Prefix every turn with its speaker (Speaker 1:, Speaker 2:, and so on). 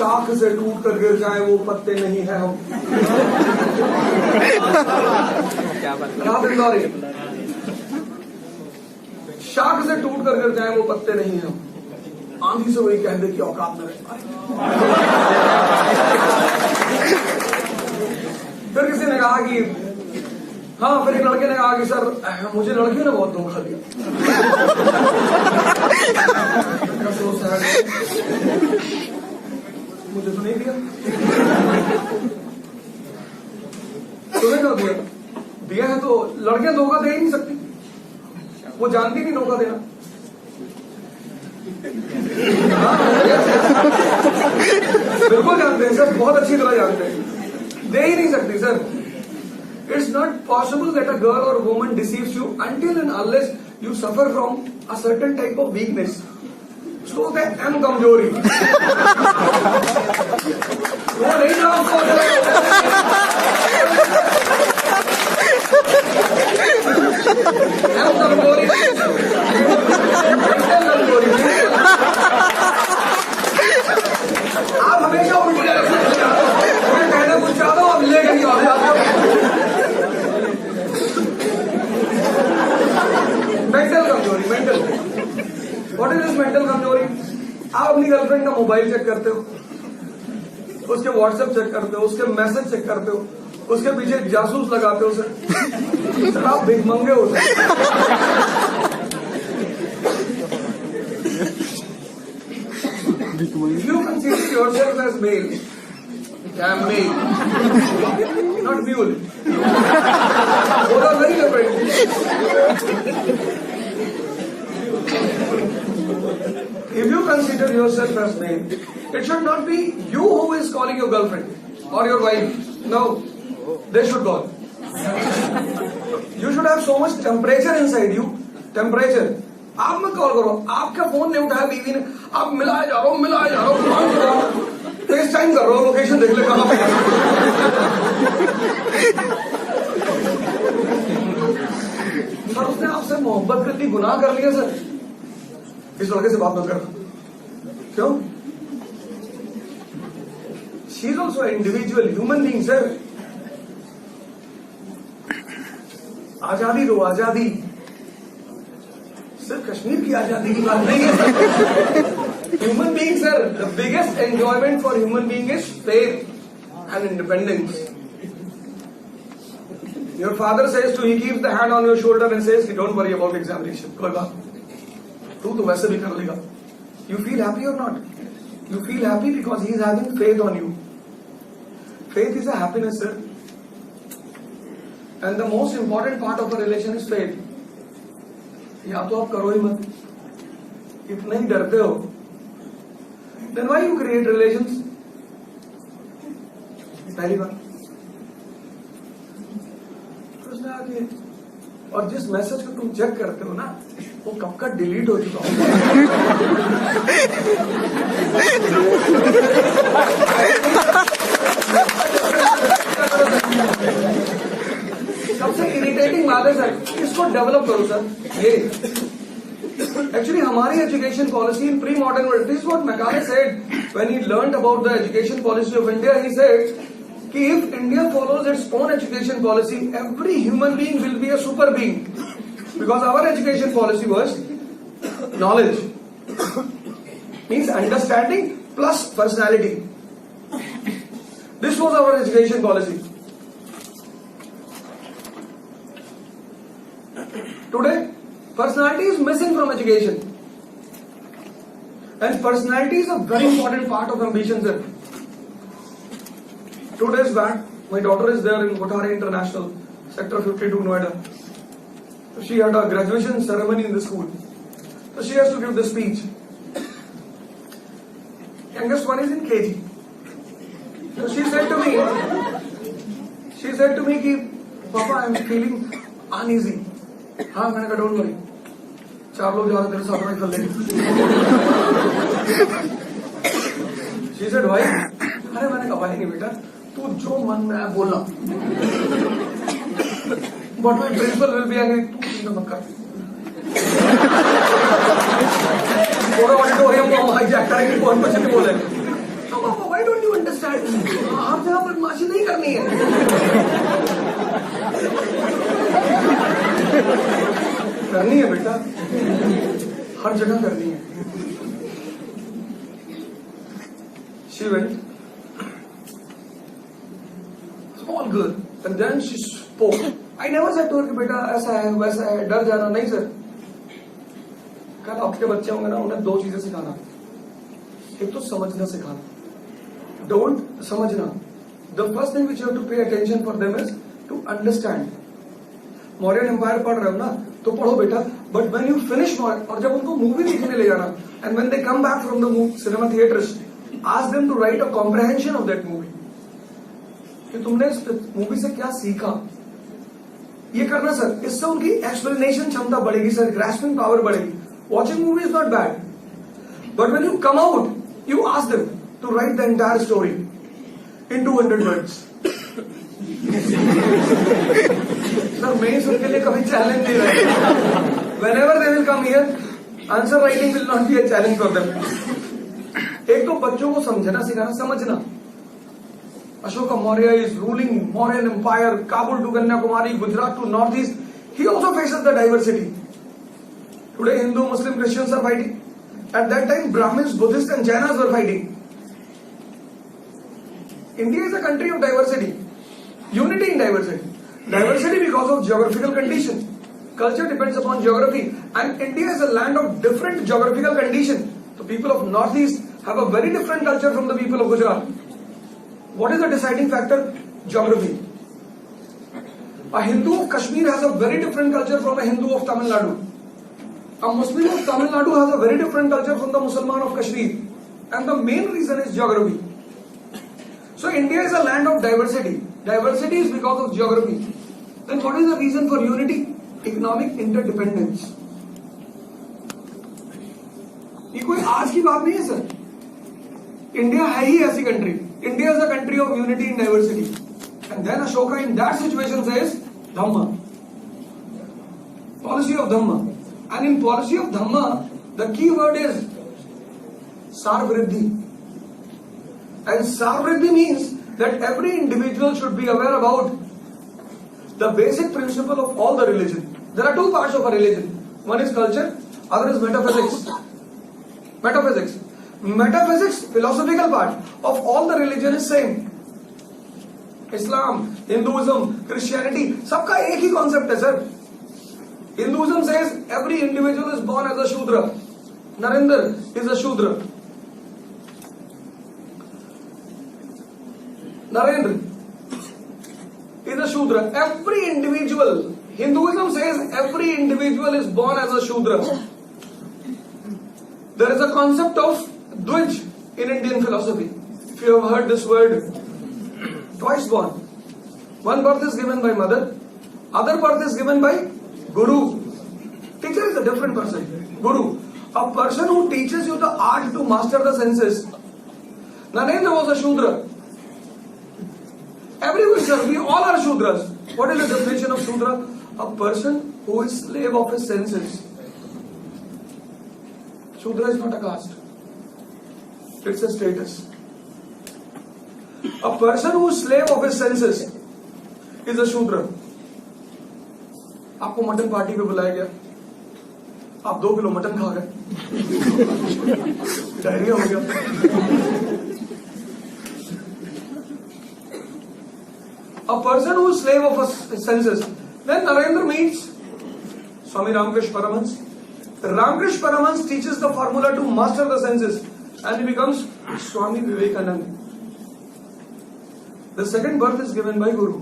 Speaker 1: शाख से टूट कर गिर जाए वो पत्ते नहीं है हम। रात इंदौरी, शाख से टूट कर गिर जाए वो पत्ते नहीं है हम, आंधी से वही कह दे कि औकात में रह। फिर किसी ने कहा कि हाँ, फिर एक लड़के ने कहा कि सर मुझे लड़कियों ने बहुत धोखा दिया। मुझे तो नहीं दिया। तुम्हें क्या दिया? दिया है तो लड़कियां धोखा दे ही नहीं सकती, वो जानती नहीं धोखा देना। बिल्कुल जानते हैं सर, बहुत अच्छी तरह जानते हैं, दे ही नहीं सकती sir. It's not possible that a girl or woman deceives you until and unless you suffer from a certain type of weakness. So that M कमजोरी। वो नहीं ना आपको M कमजोरी, आप हमेशा उल्टे कहना कुछ चाहते हो, आप ले गई मेंटल कमजोरी। Mental, what is this mental कमजोरी? आप अपनी गर्लफ्रेंड का मोबाइल चेक करते हो, उसके व्हाट्सएप चेक करते हो, उसके मैसेज चेक करते हो, उसके पीछे जासूस लगाते हो सर। सर आप भिखमंगे हो sir. You consider yourself as male. I am male, not mule. Both are very different. If you consider yourself as male, it should not be you who is calling your girlfriend or your wife. No, they should call. You should have so much temperature inside you. Temperature. आप मत call करो, आपका phone नहीं उठाया बीवी ने, आप मिलाए जा रहे हो, फेस टाइम कर रहे हो, लोकेशन देख ले कहां पे। सर उसने आपसे मोहब्बत करती गुनाह कर लिया सर, इस लड़के से बात मत कर। क्यों? She is also individual human being sir. आजादी दो, आजादी। सिर्फ कश्मीर की आजादी की बात नहीं है। Human being sir, the biggest enjoyment for human being is faith and independence. Your father says to, he keeps the hand on your shoulder and says कि डोंट वरी अबाउट एग्जामिनेशन, कोई बात, तू तो वैसे भी कर लेगा। You feel happy or not? You feel happy because he is having faith on you. Faith is a happiness sir, and the most important part of a relation is faith. या तो आप करो ही मत, इतना ही डरते हो, then why you create relations? पहली बात। प्रश्न आगे, और जिस मैसेज को तुम चेक करते हो ना, वो कब का डिलीट हो चुका होगा। सबसे इरिटेटिंग बात है सर, इसको डेवलप करो सर। ये एक्चुअली हमारी education policy in pre modern world, this what Macaulay said when he learned about the education policy of India. He said कि if India follows its own education policy, every human being will be a super being, because our education policy was knowledge, means understanding plus personality. This was our education policy. Today, personality is missing from education, and personality is a very important part of ambition, sir. 2 days back, my daughter is there in Kothare International, Sector 52, Noida. She had a graduation ceremony in the school. So she has to give the speech. Youngest one is in KG. So she said to me कि पापा I am feeling uneasy. हाँ, मैंने कहा don't worry, 4 लोग जा रहे तेरे साथ में कर लेंगे। She said why? अरे मैंने कहा भाई नहीं बेटा, तू जो मन में आया बोलना, but my principal will be angry, तू चिंता मत कर। पूरा ऑडिटोरियम को हम हाईजैक करेंगे, कौन कुछ नहीं बोलेंगे। तो पापा भाई आप जगह बदमाशी नहीं करनी है। करनी है बेटा, हर जगह करनी है। She went, small girl, and then she spoke. I never said to her कि बेटा ऐसा है वैसा है, डर जाना नहीं सर। कल आपके बच्चे होंगे ना, उन्हें दो चीजें सिखाना, एक तो समझना सिखाना। डोंट समझना, the first thing which you have to pay attention for them is to understand. Mauryan empire पढ़ रहे हो ना, तो पढ़ो बेटा, बट व्हेन यू फिनिश और जब उनको मूवी देखने ले जाना, and when they come back from the cinema theatres, ask them to write a comprehension of that movie, कि तुमने इस मूवी से क्या सीखा। ये करना सर, इससे उनकी एक्सप्लेनेशन क्षमता बढ़ेगी सर, ग्रास्पिंग पावर बढ़ेगी। Watching movie is not bad, but when you come out, you ask them to write the entire story in 200 words. Sir मैं सबके लिए कभी चैलेंज नहीं रहा। Whenever they will come here, answer writing will not be a challenge for them. एक तो बच्चों को समझना सिखाना, समझना। Ashoka Maurya is ruling Mauryan Empire, Kabul to Kanyakumari, Gujarat to Northeast. He also faces the diversity. Today Hindu, Muslim, Christians are fighting. At that time Brahmins, Buddhists and Jainas were fighting. India is a country of diversity. Unity in diversity. Diversity because of geographical condition. Culture depends upon geography, and India is a land of different geographical condition. The people of Northeast have a very different culture from the people of Gujarat. What is the deciding factor? Geography. A Hindu of Kashmir has a very different culture from a Hindu of Tamil Nadu. A Muslim of Tamil Nadu has a very different culture from the Musalman of Kashmir. And the main reason is geography. So India is a land of diversity. Diversity is because of geography. Then what is the reason for unity? Economic interdependence. ये कोई आज की बात नहीं है sir. India है ही ऐसी कंट्री। India is a country of unity in diversity. And then Ashoka in that situation says dhamma, policy of dhamma. And in policy of dhamma the key word is saravriddhi. And saravriddhi means that every individual should be aware about the basic principle of all the religion. There are two parts of a religion. One is culture, other is metaphysics. Metaphysics, philosophical part of all the religion is same. Islam, Hinduism, Christianity, सबका एक ही concept है sir. Hinduism says every individual is born as a Shudra. Narendra is a Shudra. Narendra is a Shudra. Every individual, Hinduism says every individual is born as a Shudra. There is a concept of Dvij in Indian philosophy. If you have heard this word, twice born. One birth is given by mother, other birth is given by Guru. Teacher is a different person. Guru, a person who teaches you the art to master the senses. Narendra was a Shudra. Everyone, sir, we all are Shudras. What is the definition of Shudra? A person who is slave of his senses. Shudra is not a caste. It's a status. A person who is slave of his senses is a Shudra. आपको mutton party पे बुलाया गया, आप 2 kilo mutton खा गए, diarrhoea हो गया। A person who is slave of his senses. Then Narendra meets Swami Ramakrishna Paramhans. Ramakrishna Paramhans teaches the formula to master the senses, and he becomes Swami Vivekananda. The second birth is given by Guru.